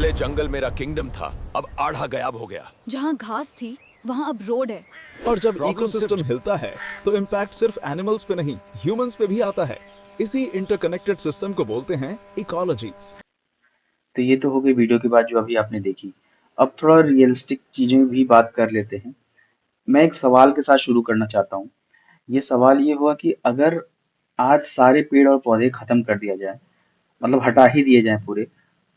पहले जंगल मेरा किंगडम था, अब आधा गायब हो गया। जहाँ घास थी वहाँ अब रोड है। और जब Problem इकोसिस्टम हिलता है तो इम्पैक्ट सिर्फ एनिमल्स पे नहीं, ह्यूमंस पे भी आता है। इसी इंटरकनेक्टेड सिस्टम को बोलते हैं इकोलॉजी। तो ये तो हो गई वीडियो की बात जो अभी आपने देखी। अब थोड़ा रियलिस्टिक चीजें भी बात कर लेते हैं। मैं एक सवाल के साथ शुरू करना चाहता हूँ। ये सवाल ये हुआ कि अगर आज सारे पेड़ और पौधे खत्म कर दिया जाए, मतलब हटा ही दिए जाएं पूरे,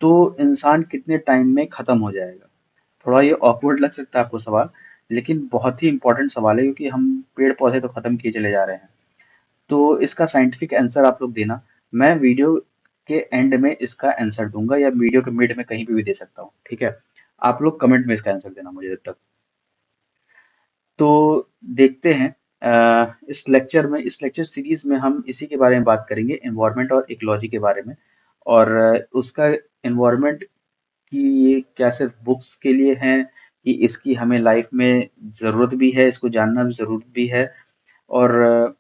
तो इंसान कितने टाइम में खत्म हो जाएगा? थोड़ा ये ऑकवर्ड लग सकता है आपको सवाल, लेकिन बहुत ही इंपॉर्टेंट सवाल है क्योंकि हम पेड़ पौधे तो खत्म किए चले जा रहे हैं। तो इसका साइंटिफिक आंसर आप लोग देना। मैं वीडियो के एंड में इसका आंसर दूंगा या वीडियो के मिड में कहीं पे भी दे सकता हूँ, ठीक है? आप लोग कमेंट में इसका आंसर देना मुझे जब तक। तो देखते हैं। इस लेक्चर सीरीज में हम इसी के बारे में बात करेंगे, एनवायरनमेंट और इकोलॉजी के बारे में। और उसका एनवायरनमेंट कि ये क्या सिर्फ बुक्स के लिए है, कि इसकी हमें लाइफ में ज़रूरत भी है, इसको जानना भी ज़रूरत भी है। और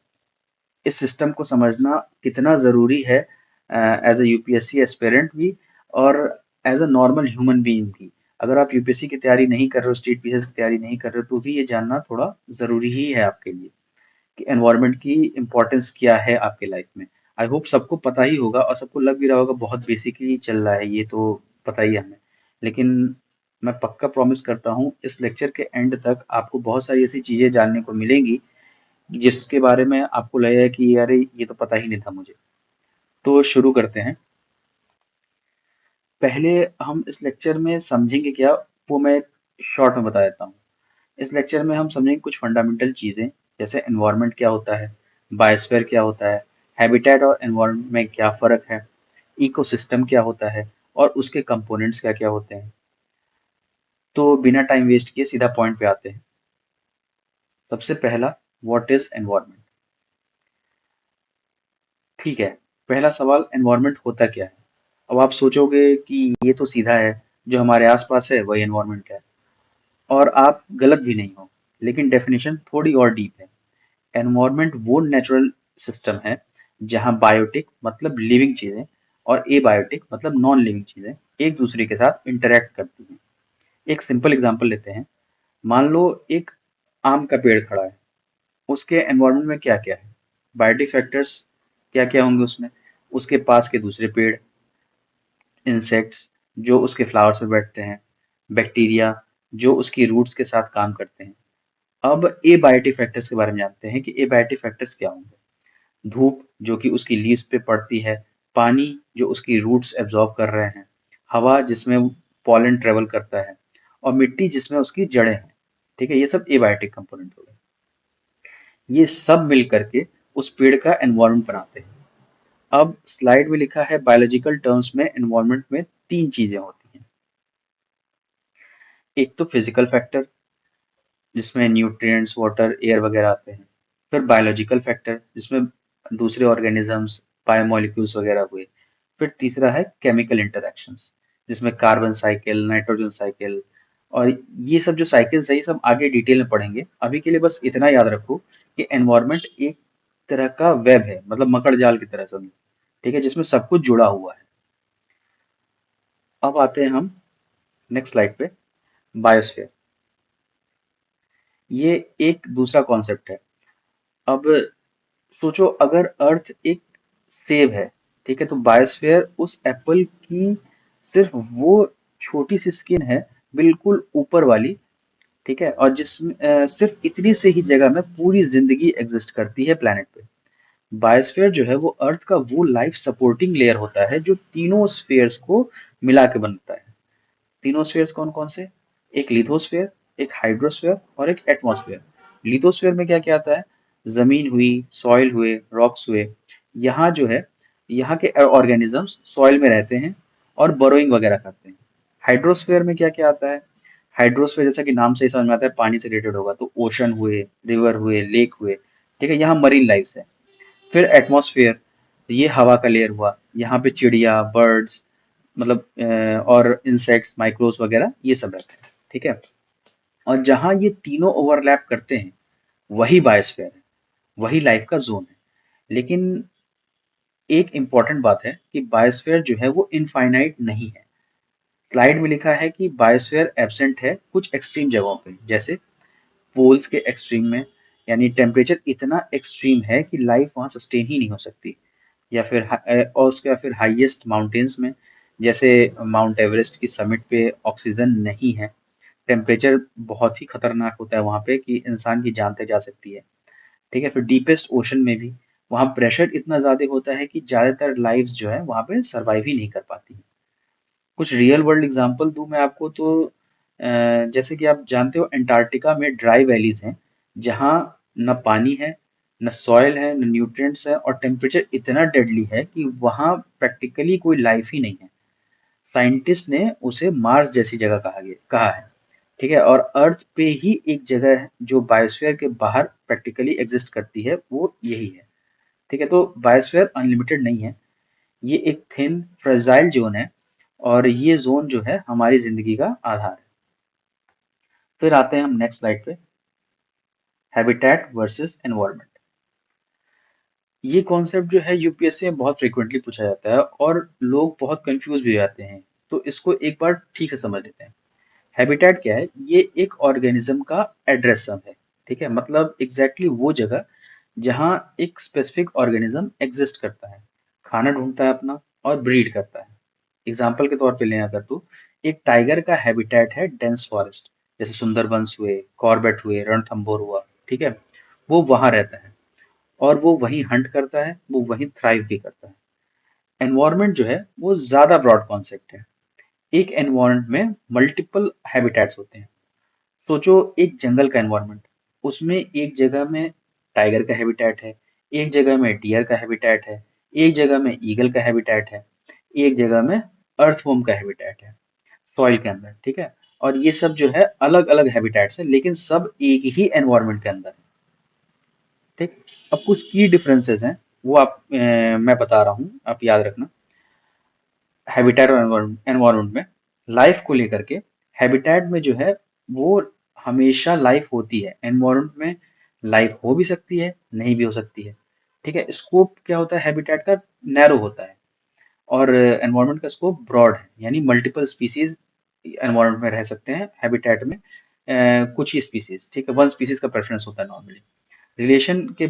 इस सिस्टम को समझना कितना ज़रूरी है एज अ यूपीएससी एस्पिरेंट भी, और as a normal human being भी। अगर आप यूपीएससी की तैयारी नहीं कर रहे हो, स्टेट पीसीएस की तैयारी नहीं कर रहे हो, तो भी ये जानना थोड़ा ज़रूरी ही है आपके लिए कि एनवायरनमेंट की इम्पोर्टेंस क्या है आपके लाइफ में। आई होप सबको पता ही होगा और सबको लग भी रहा होगा बहुत बेसिकली चल रहा है, ये तो पता ही है हमें। लेकिन मैं पक्का प्रॉमिस करता हूँ इस लेक्चर के एंड तक आपको बहुत सारी ऐसी चीज़ें जानने को मिलेंगी जिसके बारे में आपको लगेगा कि अरे ये तो पता ही नहीं था मुझे। तो शुरू करते हैं। पहले हम इस लेक्चर में समझेंगे क्या, वो मैं शॉर्ट में बता देता हूँ। इस लेक्चर में हम समझेंगे कुछ फंडामेंटल चीज़ें, जैसे एनवायरनमेंट क्या होता है, बायोस्फीयर क्या होता है, हैबिटेट और एनवायरनमेंट में क्या फ़र्क है, इकोसिस्टम क्या होता है और उसके कंपोनेंट्स क्या क्या होते हैं। तो बिना टाइम वेस्ट किए सीधा पॉइंट पे आते हैं। सबसे पहला, व्हाट इज एनवायरनमेंट? ठीक है, पहला सवाल, एनवायरनमेंट होता क्या है? अब आप सोचोगे कि ये तो सीधा है, जो हमारे आसपास है वही एनवायरनमेंट है। और आप गलत भी नहीं हो, लेकिन डेफिनेशन थोड़ी और डीप है। एनवायरनमेंट वो नेचुरल सिस्टम है जहाँ बायोटिक मतलब लिविंग चीजें और एबायोटिक मतलब नॉन लिविंग चीजें एक दूसरे के साथ इंटरेक्ट करती हैं। एक सिंपल एग्जांपल लेते हैं। मान लो एक आम का पेड़ खड़ा है, उसके एनवायरनमेंट में क्या क्या है? बायोटिक फैक्टर्स क्या क्या होंगे उसमें? उसके पास के दूसरे पेड़, इंसेक्ट्स जो उसके फ्लावर्स पे बैठते हैं, बैक्टीरिया जो उसकी रूट्स के साथ काम करते हैं। अब एबायोटिक फैक्टर्स के बारे में जानते हैं कि एबायोटिक फैक्टर्स क्या होंगे। धूप जो कि उसकी लीव्स पे पड़ती है, पानी जो उसकी रूट्स एब्जॉर्ब कर रहे हैं, हवा जिसमें पॉलन ट्रेवल करता है, और मिट्टी जिसमें उसकी जड़ें हैं। ठीक है, ये सब एबायोटिक कंपोनेंट हो गए। ये सब मिल करके उस पेड़ का एनवायरनमेंट बनाते हैं। अब स्लाइड में लिखा है बायोलॉजिकल टर्म्स में एनवायरनमेंट में तीन चीजें होती हैं। एक तो फिजिकल फैक्टर जिसमें न्यूट्रिएंट्स, वाटर, एयर वगैरह आते हैं। फिर बायोलॉजिकल फैक्टर जिसमें दूसरे ऑर्गेनिजम्स, बायोमोलिक्यूल्स वगैरह हुए। फिर तीसरा है केमिकल इंटरेक्शंस जिसमें कार्बन साइकिल, नाइट्रोजन साइकिल, और ये सब जो साइकिल्स है ये सब आगे डिटेल में पढ़ेंगे। अभी के लिए बस इतना याद रखो कि एनवायरनमेंट एक तरह का वेब है, मतलब मकड़ जाल की तरह समझो। ठीक है, जिसमें सब कुछ जुड़ा हुआ है। अब आते हैं हम नेक्स्ट स्लाइड पे, बायोस्फीयर। ये एक दूसरा कॉन्सेप्ट है। अब सोचो अगर अर्थ एक सेब है, ठीक है, तो बायोस्फीयर उस एप्पल की सिर्फ वो छोटी सी स्किन है, बिल्कुल ऊपर वाली। ठीक है, और जिसमें सिर्फ इतनी से ही जगह में पूरी जिंदगी एग्जिस्ट करती है प्लेनेट पे। बायोस्फीयर जो है वो अर्थ का वो लाइफ सपोर्टिंग लेयर होता है जो तीनों स्फीयर्स को मिला के बनता है। तीनों स्फीयर्स कौन कौन से? एक लिथोस्फीयर, एक हाइड्रोस्फीयर और एक एटमॉस्फेयर। लिथोस्फीयर में क्या क्या आता है? जमीन हुई, सॉइल हुए, रॉक्स हुए। यहाँ जो है, यहाँ के ऑर्गेनिजम्स सॉइल में रहते हैं और बरोइंग वगैरह करते हैं। हाइड्रोस्फीयर में क्या क्या आता है? हाइड्रोस्फीयर जैसा कि नाम से ही समझ में आता है पानी से रिलेटेड होगा, तो ओशन हुए, रिवर हुए, लेक हुए। ठीक है, यहाँ मरीन लाइफ है। फिर एटमॉस्फेयर, ये हवा का लेयर हुआ, यहाँ पे चिड़िया, बर्ड्स, मतलब और इंसेक्ट्स, माइक्रोब्स वगैरह ये सब रहते हैं। ठीक है, और जहाँ ये तीनों ओवरलैप करते हैं वही बायोस्फीयर है, वही लाइफ का जोन है। लेकिन एक इम्पॉर्टेंट बात है कि बायोस्फीयर जो है वो इनफाइनाइट नहीं है। स्लाइड में लिखा है कि बायोस्फीयर एब्सेंट है कुछ एक्सट्रीम जगहों पे, जैसे पोल्स के एक्सट्रीम में, यानी टेम्परेचर इतना एक्सट्रीम है कि लाइफ वहाँ सस्टेन ही नहीं हो सकती। या फिर और उसके या फिर हाईएस्ट माउंटेन्स में, जैसे माउंट एवरेस्ट की समिट पे ऑक्सीजन नहीं है, टेम्परेचर बहुत ही खतरनाक होता है वहाँ पे कि इंसान की जान तक जा सकती है। ठीक है, फिर डीपेस्ट ओशन में भी वहाँ प्रेशर इतना ज़्यादा होता है कि ज़्यादातर लाइव्स जो है वहाँ पे सर्वाइव ही नहीं कर पाती। कुछ रियल वर्ल्ड एग्जांपल दूं मैं आपको तो जैसे कि आप जानते हो अंटार्कटिका में ड्राई वैलीज हैं जहाँ न पानी है, न सॉइल है, न न्यूट्रिएंट्स है, और टेम्परेचर इतना डेडली है कि वहाँ प्रैक्टिकली कोई लाइफ ही नहीं है। साइंटिस्ट ने उसे मार्स जैसी जगह कहा है। ठीक है, और अर्थ पे ही एक जगह है जो बायोस्फीयर के बाहर प्रैक्टिकली एग्जिस्ट करती है, वो यही है। ठीक है, तो बायोस्फीयर अनलिमिटेड नहीं है, ये एक थिन फ्रेजाइल जोन है, और ये जोन जो है हमारी जिंदगी का आधार है। फिर आते हैं हम नेक्स्ट स्लाइड पे, हैबिटेट वर्सेस एनवायरनमेंट। ये कॉन्सेप्ट जो है यूपीएससी में बहुत फ्रिक्वेंटली पूछा जाता है और लोग बहुत कंफ्यूज भी हो जाते हैं, तो इसको एक बार ठीक से समझ लेते हैं। हैबिटेट क्या है? ये एक ऑर्गेनिज्म का एड्रेस सम है। ठीक है, मतलब एग्जैक्टली वो जगह जहाँ एक स्पेसिफिक ऑर्गेनिज्म एग्जिस्ट करता है, खाना ढूंढता है अपना और ब्रीड करता है। एग्जाम्पल के तौर पे लें अगर, तो एक टाइगर का हैबिटेट है डेंस फॉरेस्ट, जैसे सुंदरबंस हुए, कॉर्बेट हुए, रणथंभौर हुआ। ठीक है, वो वहां रहता है और वो वहीं हंट करता है, वो वहीं थ्राइव भी करता है। एनवायरनमेंट जो है वो ज्यादा ब्रॉड कॉन्सेप्ट है। एक एनवायरनमेंट में मल्टीपल हैबिटेट्स होते हैं। सोचो एक जंगल का एनवायरनमेंट, उसमें एक जगह में टाइगर का हैबिटेट है, एक जगह में डियर का हैबिटेट है, एक जगह में ईगल का हैबिटेट है, एक जगह में अर्थवॉर्म का हैबिटेट है सॉइल के अंदर। ठीक है, और ये सब जो है अलग अलग हैबिटेट्स है, लेकिन सब एक ही एनवायरनमेंट के अंदर है। ठीक, अब कुछ की डिफरेंसेस हैं, वो मैं बता रहा हूँ, आप याद रखना। हैबिटेट और एनवायरनमेंट में लाइफ को लेकर के, हैबिटेट में जो है वो हमेशा लाइफ होती है, एनवायरनमेंट में लाइफ हो भी सकती है, नहीं भी हो सकती है। ठीक है, स्कोप क्या होता है हैबिटेट का? नैरो होता है, और एनवायरनमेंट का स्कोप ब्रॉड है, यानी मल्टीपल स्पीसीज एनवायरनमेंट में रह सकते हैं, हैबिटेट में कुछ ही स्पीसीज। ठीक है, वन स्पीसीज का प्रेफरेंस होता है नॉर्मली। रिलेशन के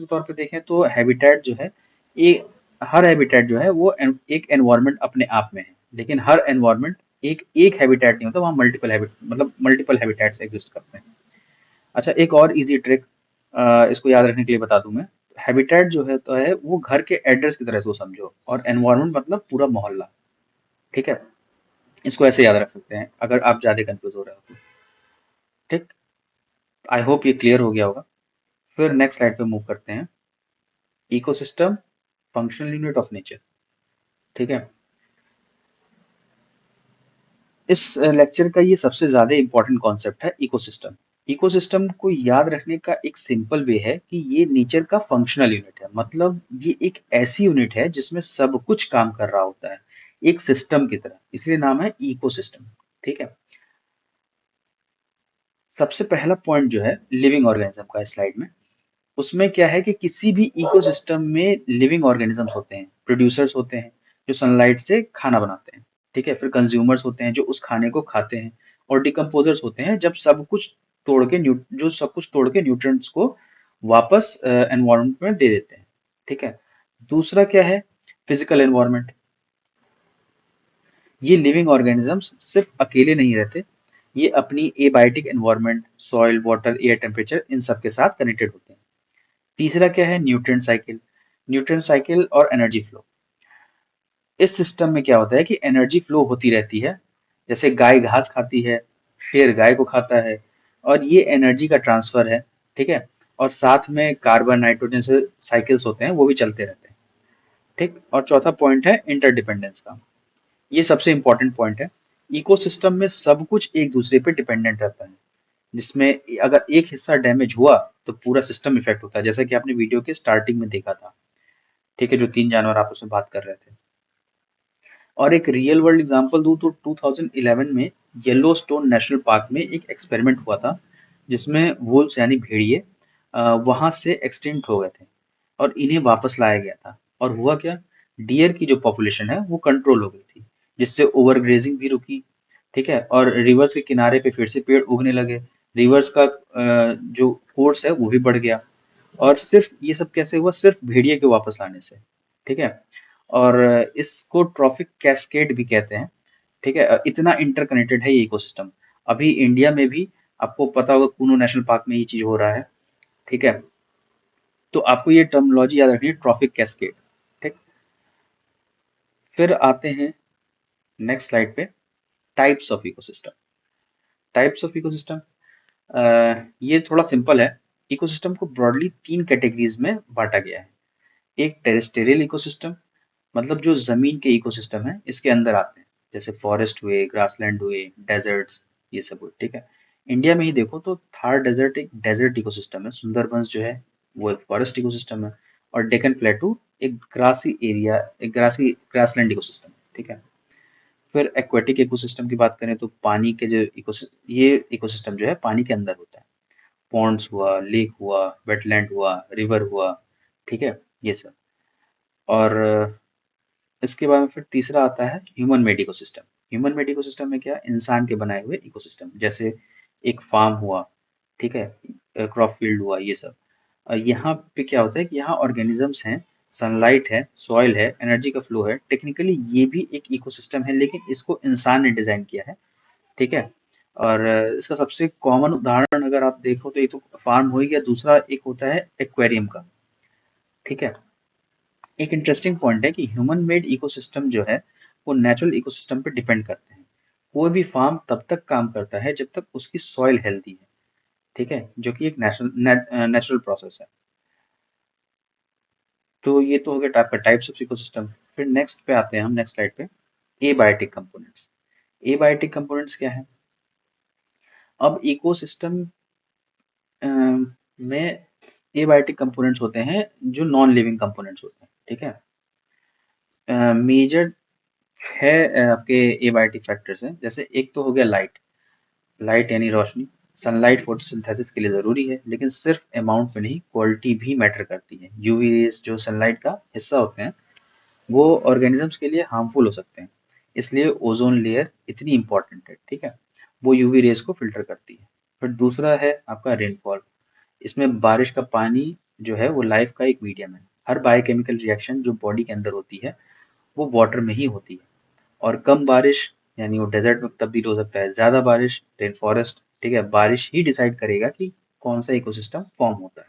तौर पे देखें तो हैबिटेट जो है, ये हर हैबिटेट जो है वो एक एनवायरनमेंट अपने आप में है, लेकिन हर एनवायरनमेंट एक एक हैबिटेट नहीं होता, वहाँ मल्टीपल हैबिटेट्स एग्जिस्ट करते हैं। अच्छा, एक और इजी ट्रिक इसको याद रखने के लिए बता दूं मैं। हैबिटेट जो है तो है वो घर के एड्रेस की तरह इसको समझो, और एनवायरनमेंट मतलब पूरा मोहल्ला। ठीक है, इसको ऐसे याद रख सकते हैं अगर आप ज्यादा कंफ्यूज हो रहे हो तो। ठीक, आई होप ये क्लियर हो गया होगा। फिर नेक्स्ट स्लाइड पे मूव करते हैं, ecosystem, functional unit of nature. ठीक है, इस लेक्चर का ये सबसे ज्यादा इंपॉर्टेंट कॉन्सेप्ट है, इकोसिस्टम। इकोसिस्टम को याद रखने का एक सिंपल वे है कि ये नेचर का फंक्शनल यूनिट है, मतलब ये एक ऐसी यूनिट है जिसमें सब कुछ काम कर रहा होता है एक सिस्टम की तरह, इसलिए नाम है इकोसिस्टम। ठीक है, सबसे पहला पॉइंट जो है लिविंग ऑर्गेनिज्म का स्लाइड में, उसमें क्या है कि किसी भी इकोसिस्टम में लिविंग ऑर्गेनिजम्स होते हैं, प्रोड्यूसर्स होते हैं जो सनलाइट से खाना बनाते हैं। ठीक है, फिर कंज्यूमर्स होते हैं जो उस खाने को खाते हैं, और डिकम्पोजर्स होते हैं जो सब कुछ तोड़ के न्यूट्रिएंट्स को वापस एनवायरनमेंट में दे देते हैं। ठीक है, दूसरा क्या है? Physical environment. ये लिविंग ऑर्गेनिजम्स सिर्फ अकेले नहीं रहते, ये अपनी abiotic environment, soil, water, air, temperature, इन सब के साथ कनेक्टेड होते हैं। तीसरा क्या है? Nutrient cycle. न्यूट्रिएंट साइकिल और एनर्जी फ्लो। इस सिस्टम में क्या होता है कि एनर्जी फ्लो होती रहती है, जैसे गाय घास खाती है, शेर गाय को खाता है, और ये एनर्जी का ट्रांसफर है। ठीक है, और साथ में कार्बन, नाइट्रोजन से साइकिल्स होते हैं, वो भी चलते रहते हैं। ठीक, और चौथा पॉइंट है इंटरडिपेंडेंस का। ये सबसे इंपॉर्टेंट पॉइंट है। इकोसिस्टम में सब कुछ एक दूसरे पे डिपेंडेंट रहता है, जिसमें अगर एक हिस्सा डैमेज हुआ तो पूरा सिस्टम इफेक्ट होता है, जैसा कि आपने वीडियो के स्टार्टिंग में देखा था। ठीक है, जो 3 जानवर आपस में बात कर रहे थे। और एक रियल वर्ल्ड एग्जांपल दूं तो 2011 में येलोस्टोन नेशनल पार्क में एक एक्सपेरिमेंट हुआ था, जिसमें वुल्व्स यानी भेड़िए वहां से एक्सटिंक्ट हो गए थे और इन्हें वापस लाया गया था। और हुआ क्या? डियर की जो पॉपुलेशन है वो कंट्रोल हो गई थी। जिससे ओवरग्रेजिंग भी रुकी, ठीक है, और रिवर्स के किनारे पे फिर से पेड़ उगने लगे। रिवर्स का जो कोर्स है वो भी बढ़ गया। और सिर्फ ये सब कैसे हुआ? सिर्फ भेड़िए के वापस आने से, ठीक है। और इसको ट्रॉफिक कैस्केड भी कहते हैं, ठीक है। इतना इंटरकनेक्टेड है ये इकोसिस्टम। अभी इंडिया में भी आपको पता होगा कूनो नेशनल पार्क में ये चीज हो रहा है, ठीक है। तो आपको ये टर्मिनोलॉजी याद रखनी है, ट्रॉफिक कैस्केड, ठीक। फिर आते हैं नेक्स्ट स्लाइड पे, types of ecosystem. Types of ecosystem, ये थोड़ा सिंपल है। इकोसिस्टम को ब्रॉडली 3 कैटेगरीज में बांटा गया है। एक टेरेस्टेरियल इकोसिस्टम, मतलब जो जमीन के इकोसिस्टम है इसके अंदर आते हैं, जैसे फॉरेस्ट हुए, ग्रासलैंड हुए, डेजर्ट्स, ये सब हुए, ठीक है। इंडिया में ही देखो तो थार डेजर्ट एक डेजर्ट इकोसिस्टम है, सुंदरबंस जो है वो एक फॉरेस्ट इकोसिस्टम है, और डेक्कन प्लेटू एक ग्रासी एरिया, एक ग्रासी ग्रासलैंड इकोसिस्टम है, ठीक है। फिर एक्वेटिक इकोसिस्टम की बात करें तो पानी के जो ये इकोसिस्टम जो है पानी के अंदर होता है। पॉन्ड्स हुआ, लेक हुआ, वेटलैंड हुआ, रिवर हुआ, ठीक है, ये सब। और इसके बाद में फिर तीसरा आता है human made ecosystem. Human made ecosystem में क्या? इंसान के बनाए हुए इकोसिस्टम, जैसे एक फार्म हुआ, ठीक है, क्रॉप फील्ड हुआ, ये सब। यहाँ पे क्या होता है कि यहाँ ऑर्गेनिजम्स हैं, सनलाइट है, सॉइल है, एनर्जी का फ्लो है। टेक्निकली ये भी एक इकोसिस्टम है, लेकिन इसको इंसान ने डिजाइन किया है, ठीक है। और इसका सबसे कॉमन उदाहरण अगर आप देखो तो ये तो फार्म हो ही गया, दूसरा एक होता है एक्वेरियम का, ठीक है। एक इंटरेस्टिंग पॉइंट है कि ह्यूमन मेड इकोसिस्टम जो है वो नेचुरल इकोसिस्टम पे डिपेंड करते हैं। कोई भी फार्म तब तक काम करता है जब तक उसकी सॉइल हेल्दी है, ठीक है, जो कि एक नेचुरल प्रोसेस है। तो ये तो हो गया टाइप्स ऑफ इकोसिस्टम। फिर नेक्स्ट पे आते हैं हम, नेक्स्ट स्लाइड पे, एबायोटिक कंपोनेंट्स। एबायोटिक कंपोनेंट्स क्या है? अब इकोसिस्टम में एबायोटिक कंपोनेंट्स होते हैं जो नॉन लिविंग कंपोनेंट्स होते हैं, ठीक है। मेजर है आपके एबायोटिक फैक्टर्स हैं, जैसे एक तो हो गया लाइट। लाइट यानी रोशनी। सनलाइट फोटोसिंथेसिस के लिए जरूरी है, लेकिन सिर्फ अमाउंट में नहीं, क्वालिटी भी मैटर करती है। यूवी रेज जो सनलाइट का हिस्सा होते हैं वो ऑर्गेनिजम्स के लिए हार्मफुल हो सकते हैं, इसलिए ओजोन लेयर इतनी इंपॉर्टेंट है, ठीक है। वो यूवी रेज को फिल्टर करती है। फिर दूसरा है आपका रेनफॉल। इसमें बारिश का पानी जो है वो लाइफ का एक मीडियम है। हर बायोकेमिकल रिएक्शन जो बॉडी के अंदर होती है वो वाटर में ही होती है। और कम बारिश यानी वो डेजर्ट में तब्दील हो सकता है, ज्यादा बारिश रेन फॉरेस्ट, ठीक है। बारिश ही डिसाइड करेगा कि कौन सा इकोसिस्टम फॉर्म होता है।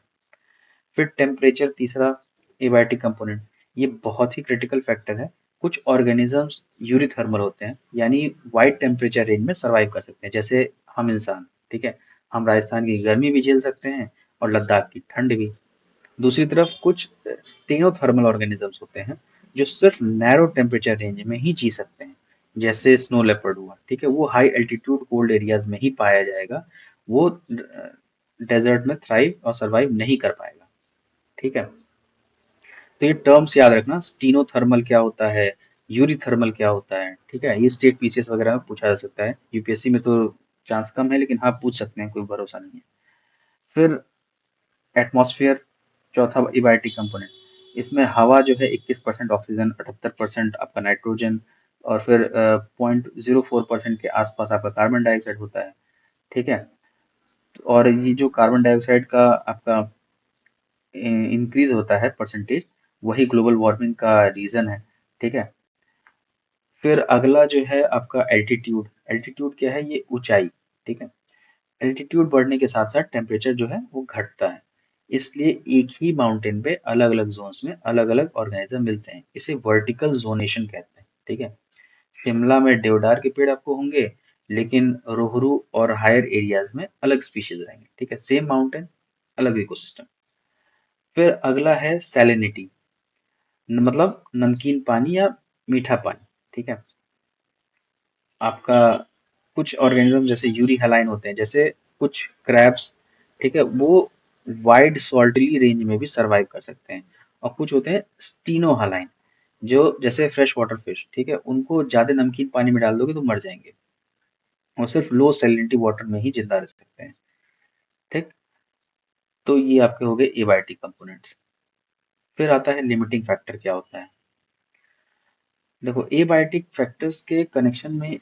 फिर टेम्परेचर, तीसरा एबायोटिक कंपोनेंट, ये बहुत ही क्रिटिकल फैक्टर है। कुछ ऑर्गेनिजम्स यूरिथर्मल होते हैं, यानी वाइड टेम्परेचर रेंज में सर्वाइव कर सकते हैं, जैसे हम इंसान, ठीक है। हम राजस्थान की गर्मी भी झेल सकते हैं और लद्दाख की ठंड भी। दूसरी तरफ कुछ स्टेनोथर्मल ऑर्गेनिजम्स होते हैं जो सिर्फ नैरो टेम्परेचर रेंज में ही जी सकते हैं, जैसे स्नो लेपर्ड हुआ, ठीक है। वो हाई एल्टीट्यूड कोल्ड एरियाज में ही पाया जाएगा, वो डेजर्ट में थ्राइव और सरवाइव नहीं कर पाएगा, ठीक है। तो ये टर्म्स याद रखना, स्टीनोथर्मल क्या होता है, यूरिथर्मल क्या होता है, ठीक है। ये स्टेट पीसीएस वगैरह में पूछा जा सकता है, यूपीएससी में तो चांस कम है, लेकिन हाँ पूछ सकते हैं, कोई भरोसा नहीं है। फिर एटमॉस्फेयर, चौथा एबायोटिक कंपोनेंट। इसमें हवा जो है 21% ऑक्सीजन, 78% आपका नाइट्रोजन, और फिर 0.04% के आसपास आपका कार्बन डाइऑक्साइड होता है, ठीक है। और ये जो कार्बन डाइऑक्साइड का आपका इंक्रीज होता है परसेंटेज, वही ग्लोबल वार्मिंग का रीजन है, ठीक है। फिर अगला जो है आपका एल्टीट्यूड। एल्टीट्यूड क्या है? ये ऊंचाई, ठीक है। एल्टीट्यूड बढ़ने के साथ साथ टेम्परेचर जो है वो घटता है, इसलिए एक ही माउंटेन पे अलग अलग जोन्स में अलग अलग ऑर्गेनिज्म मिलते हैं। इसे वर्टिकल जोनेशन कहते हैं, ठीक है। शिमला में देवदार के पेड़ आपको होंगे, लेकिन रोहरू और हायर एरियाज में अलग स्पीशीज रहेंगे, ठीक है। सेम माउंटेन, अलग इकोसिस्टम। फिर अगला है सैलिनिटी, मतलब नमकीन पानी या मीठा पानी, ठीक है। आपका कुछ ऑर्गेनिज्म जैसे यूरी हेलाइन होते हैं, जैसे कुछ क्रैब्स, ठीक है, वो वाइड सॉल्टली रेंज में भी सरवाइव कर सकते हैं। और कुछ होते हैं स्टीनो हेलाइन, जो जैसे फ्रेश वाटर फिश, ठीक है, उनको ज्यादा नमकीन पानी में डाल दोगे तो मर जाएंगे, और सिर्फ लो सैलिनिटी वाटर में ही जिंदा रह सकते हैं, ठीक। तो ये आपके हो गए एबायोटिक कंपोनेंट्स। फिर आता है लिमिटिंग फैक्टर क्या होता है। देखो, एबायोटिक फैक्टर्स के कनेक्शन में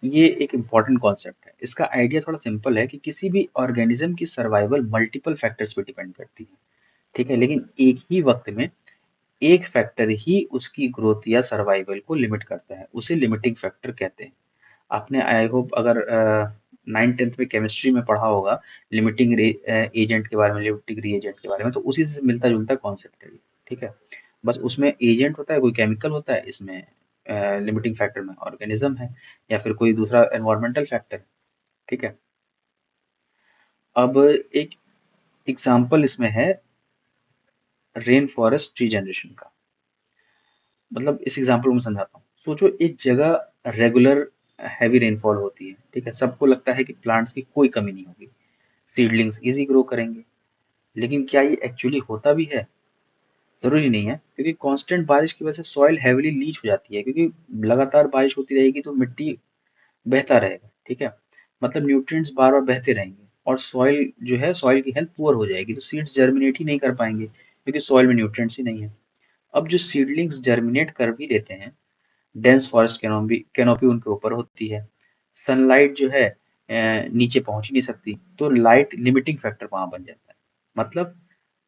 ये एक इम्पॉर्टेंट कॉन्सेप्ट है। इसका आइडिया थोड़ा सिंपल है कि किसी भी ऑर्गेनिज्म की सर्वाइवल मल्टीपल फैक्टर्स पे डिपेंड करती है, ठीक है? लेकिन एक ही वक्त में एक फैक्टर ही उसकी ग्रोथ या सर्वाइवल को लिमिट करता है, उसे लिमिटिंग फैक्टर कहते हैं। आपने आई होप अगर 9th-10th में केमिस्ट्री में पढ़ा होगा लिमिटिंग एजेंट के बारे में, लिमिटिंग रिएजेंट के बारे में, तो उसी से मिलता जुलता कॉन्सेप्ट है ये, ठीक है? बस उसमें एजेंट होता है, कोई केमिकल होता है, इसमें लिमिटिंग फैक्टर में ऑर्गेनिज्म है या फिर कोई दूसरा एनवायरमेंटल फैक्टर, ठीक है? अब एक एग्जाम्पल इसमें है रेन फॉरेस्ट रीजनरेशन का। मतलब इस एग्जाम्पल को मैं समझाता हूँ। सोचो एक जगह रेगुलर हैवी रेनफॉल होती है, ठीक है? सबको लगता है कि प्लांट्स की कोई कमी नहीं होगी, सीडलिंग्स इजी ग्रो करेंगे। लेकिन क्या ये एक्चुअली होता भी है? जरूरी नहीं है, क्योंकि कांस्टेंट बारिश की वजह से सॉइल हैवीली लीच हो जाती है, क्योंकि लगातार बारिश होती रहेगी तो मिट्टी बहता रहेगा, ठीक है? मतलब न्यूट्रिएंट्स बार बार बहते रहेंगे और सॉइल जो है, सॉइल की हेल्थ पुअर हो जाएगी, तो सीड्स जर्मिनेट ही नहीं कर पाएंगे क्योंकि सॉइल में न्यूट्रिएंट्स ही नहीं है। अब जो सीडलिंग्स जर्मिनेट कर भी लेते हैं, डेंस फॉरेस्ट कैनोपी कैनोपी उनके ऊपर होती है, सनलाइट जो है नीचे पहुंच ही नहीं सकती, तो लाइट लिमिटिंग फैक्टर वहां बन जाता है। मतलब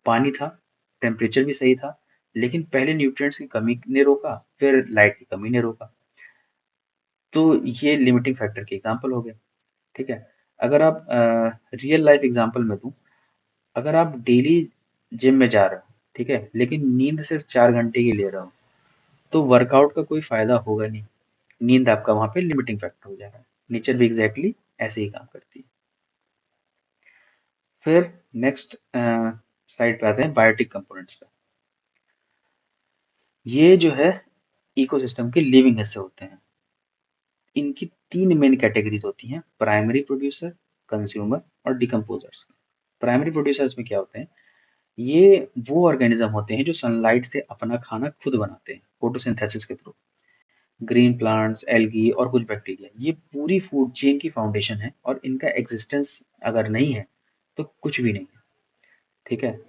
पानी था, टेम्परेचर भी सही था, लेकिन पहले न्यूट्रिएंट्स की कमी ने रोका, फिर लाइट की कमी ने रोका। तो ये लिमिटिंग फैक्टर के एग्जाम्पल हो गए, ठीक है? अगर आप रियल लाइफ एग्जाम्पल में दूं, अगर आप डेली जिम में जा रहे हो, ठीक है, लेकिन नींद सिर्फ 4 घंटे की ले रहे हो, तो वर्कआउट का कोई फायदा होगा नहीं। नींद आपका वहां पे लिमिटिंग फैक्टर हो जाएगा। नेचर भी एग्जैक्टली ऐसे ही काम करती है। फिर नेक्स्ट साइड पे आते हैं बायोटिक कंपोनेंट्स पे। ये जो है इकोसिस्टम के लिविंग हिस्से होते हैं। इनकी 3 मेन कैटेगरीज होती हैं: प्राइमरी प्रोड्यूसर, कंज्यूमर और डिकम्पोजर्स। प्राइमरी प्रोड्यूसर्स में क्या होते हैं? ये वो ऑर्गेनिज्म होते हैं जो सनलाइट से अपना खाना खुद बनाते हैं फोटोसिंथेसिस के थ्रू। ग्रीन प्लांट्स, एल्गी और कुछ बैक्टीरिया, ये पूरी फूड चेन की फाउंडेशन है और इनका एग्जिस्टेंस अगर नहीं है तो कुछ भी नहीं है, ठीक है?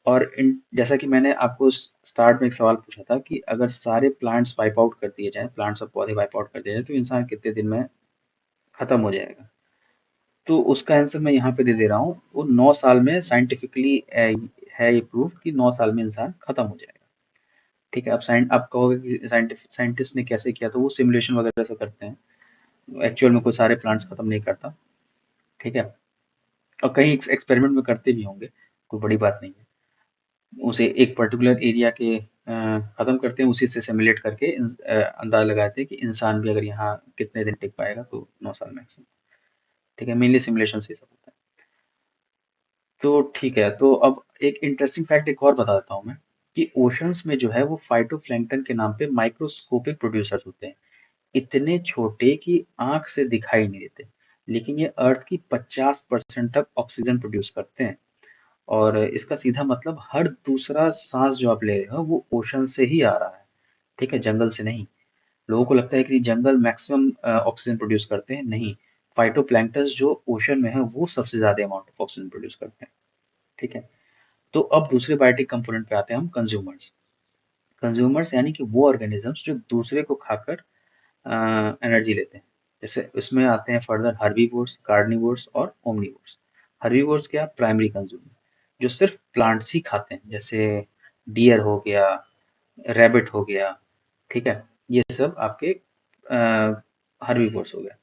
और इन जैसा कि मैंने आपको स्टार्ट में एक सवाल पूछा था कि अगर सारे प्लांट्स वाइप आउट कर दिए जाएं, प्लांट्स और पौधे वाइप आउट कर दिए जाए, तो इंसान कितने दिन में खत्म हो जाएगा? तो उसका आंसर मैं यहाँ पे दे दे रहा हूँ। वो 9 साल में साइंटिफिकली है ये प्रूफ कि 9 साल में इंसान खत्म हो जाएगा, ठीक है? अब आप कहोगे कि साइंटिस्ट ने कैसे किया, तो वो सिमुलेशन वगैरह से करते हैं। एक्चुअल में कोई सारे प्लांट्स खत्म नहीं करता, ठीक है? और कहीं एक्सपेरिमेंट में करते भी होंगे, कोई बड़ी बात नहीं है। उसे एक पर्टिकुलर एरिया के खत्म करते हैं, उसी से सिमुलेट करके अंदाजा लगाते हैं कि इंसान भी अगर यहाँ कितने दिन टिक पाएगा, तो 9 साल मैक्सिमम, ठीक है? मेनली सिमुलेशन से सब होता है। तो ठीक है, तो अब एक इंटरेस्टिंग फैक्ट एक और बता देता हूँ मैं, कि ओशंस में जो है वो फाइटोप्लैंक्टन के नाम पे माइक्रोस्कोपिक प्रोड्यूसर्स होते हैं। इतने छोटे कि आंख से दिखाई नहीं देते, लेकिन ये अर्थ की 50% तक ऑक्सीजन प्रोड्यूस करते हैं। और इसका सीधा मतलब हर दूसरा सांस जो आप ले रहे हो वो ओशन से ही आ रहा है, ठीक है? जंगल से नहीं। लोगों को लगता है कि जंगल मैक्सिमम ऑक्सीजन प्रोड्यूस करते हैं, नहीं। फाइटोप्लैंक्टन्स जो ओशन में है वो सबसे ज्यादा अमाउंट ऑफ ऑक्सीजन प्रोड्यूस करते हैं, ठीक है? तो अब दूसरे बायोटिक कंपोनेंट पे आते हैं हम, कंज्यूमर्स। कंज्यूमर्स यानी कि वो ऑर्गेनिजम्स जो दूसरे को खाकर एनर्जी लेते हैं। जैसे इसमें आते हैं फर्दर हर्बीवोर्स, कार्निवोर्स और ओमनीवोर्स। हर्बीवोर्स क्या? प्राइमरी कंज्यूमर, जो सिर्फ प्लांट्स ही खाते हैं, जैसे डियर हो गया, रैबिट हो गया, ठीक है? ये सब आपके हर्बीवोर्स हो गए।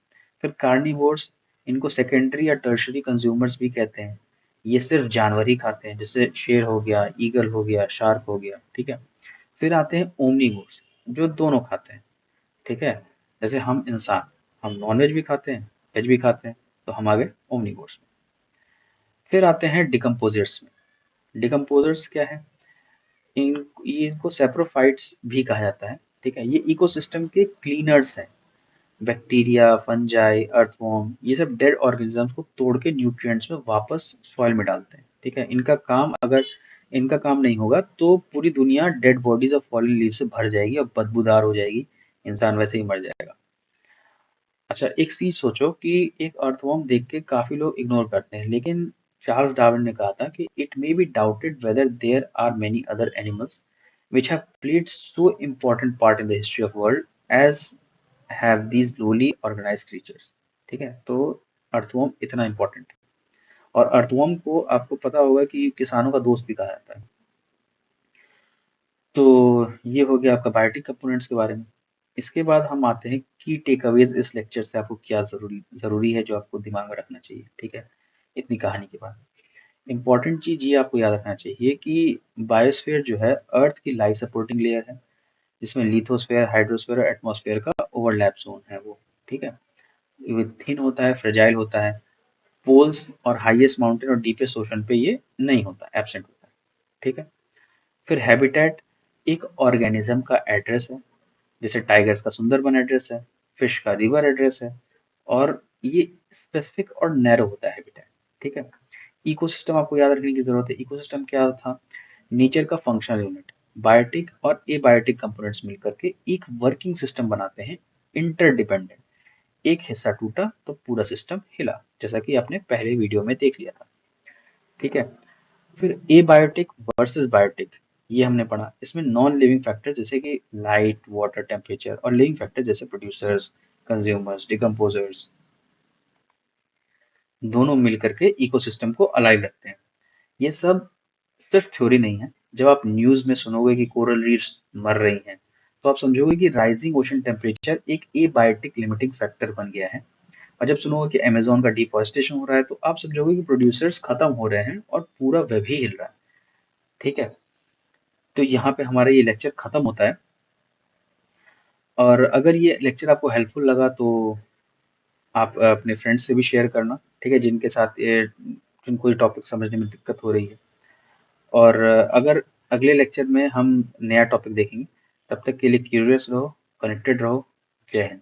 फिर कार्निवोर्स, इनको सेकेंडरी या टर्शरी कंज्यूमर्स भी कहते हैं। ये सिर्फ जानवर ही खाते हैं, जैसे शेर हो गया, ईगल हो गया, शार्क हो गया, ठीक है? फिर आते हैं ओमनीवोर्स, जो दोनों खाते हैं, ठीक है? जैसे हम इंसान, हम नॉन-वेज भी खाते हैं, वेज भी खाते हैं, तो हम आ गए ओमनीवोर्स में। फिर आते हैं डिकम्पोज़र्स में। डिकम्पोज़र्स क्या है? इनको सैप्रोफाइट्स भी कहा जाता है, ठीक है? ये इकोसिस्टम के क्लीनर्स हैं। बैक्टीरिया, फंजाई, अर्थवॉर्म, ये सब डेड ऑर्गेनिजम्स को तोड़ के न्यूट्रिएंट्स में वापस सॉइल में डालते हैं, ठीक है? इनका काम नहीं होगा तो पूरी दुनिया dead bodies of fallen leave से भर जाएगी और बदबूदार हो जाएगी, इंसान वैसे ही मर जाएगा। अच्छा, एक चीज सोचो कि एक अर्थवॉर्म देख के काफी लोग इग्नोर करते हैं, लेकिन चार्ल्स डार्विन ने कहा था कि it may be doubted whether there are many other animals which have played so important part in the history of world as have these lowly organized creatures। ठीक है, तो अर्थवर्म इतना important है। और अर्थवर्म को आपको पता होगा कि किसानों का दोस्त भी कहा जाता है। तो ये हो गया आपका बायोटिक कंपोनेंट्स के बारे में। इसके बाद हम आते हैं की टेकअवेज इस लेक्चर से आपको क्या जरूरी है जो आपको दिमाग में रखना चाहिए। ठीक है, इतनी कहानी के बाद इंपॉर्टेंट चीज ये आपको याद रखना चाहिए कि बायोस्फीयर जो है अर्थ की लाइफ सपोर्टिंग लेयर है, जिसमें लिथोस्फीयर, हाइड्रोस्फीयर और एटमॉस्फेयर का ओवरलैप जोन है वो। ठीक है, ये थिन होता है, फ्रेजाइल होता है। पोल्स और हाईएस्ट माउंटेन और डीपेस्ट ओशन पे ये नहीं होता, एब्सेंट होता है। ठीक है, फिर हैबिटेट एक ऑर्गेनिज्म का एड्रेस है, जैसे टाइगर्स का सुंदरबन एड्रेस है, फिश का रिवर एड्रेस है, और ये स्पेसिफिक और नैरो होता है हैबिटेट। ठीक है, इकोसिस्टम आपको याद रखने की जरूरत है। इकोसिस्टम क्या था? नेचर का फंक्शनल यूनिट। बायोटिक और एबायोटिक कंपोनेंट्स मिलकर के एक वर्किंग सिस्टम बनाते हैं, इंटरडिपेंडेंट। एक हिस्सा टूटा तो पूरा सिस्टम हिला, जैसा कि आपने पहले वीडियो में देख लिया था। ठीक है, फिर एबायोटिक वर्सेस बायोटिक ये हमने पढ़ा। इसमें नॉन लिविंग फैक्टर जैसे कि लाइट, वाटर, टेम्परेचर, और लिविंग फैक्टर जैसे प्रोड्यूसर्स, कंज्यूमर्स, डिकम्पोजर्स, दोनों मिलकर के इकोसिस्टम को अलाइव रखते हैं। ये सब सिर्फ थ्योरी नहीं है। जब आप न्यूज में सुनोगे कि कोरल रीफ्स मर रही हैं, तो आप समझोगे कि राइजिंग ओशन टेम्परेचर एक एबायोटिक लिमिटिंग फैक्टर बन गया है। और जब सुनोगे कि अमेजोन का डिफॉरेस्टेशन हो रहा है, तो आप समझोगे कि प्रोड्यूसर्स खत्म हो रहे हैं और पूरा वेब ही हिल रहा है। ठीक है, तो यहाँ पे हमारा ये लेक्चर खत्म होता है। और अगर ये लेक्चर आपको हेल्पफुल लगा तो आप अपने फ्रेंड्स से भी शेयर करना। ठीक है, जिनके साथ ये जिनको ये टॉपिक समझने में दिक्कत हो रही है। और अगर अगले लेक्चर में हम नया टॉपिक देखेंगे, तब तक के लिए क्यूरियस रहो, कनेक्टेड रहो। जय हिंद।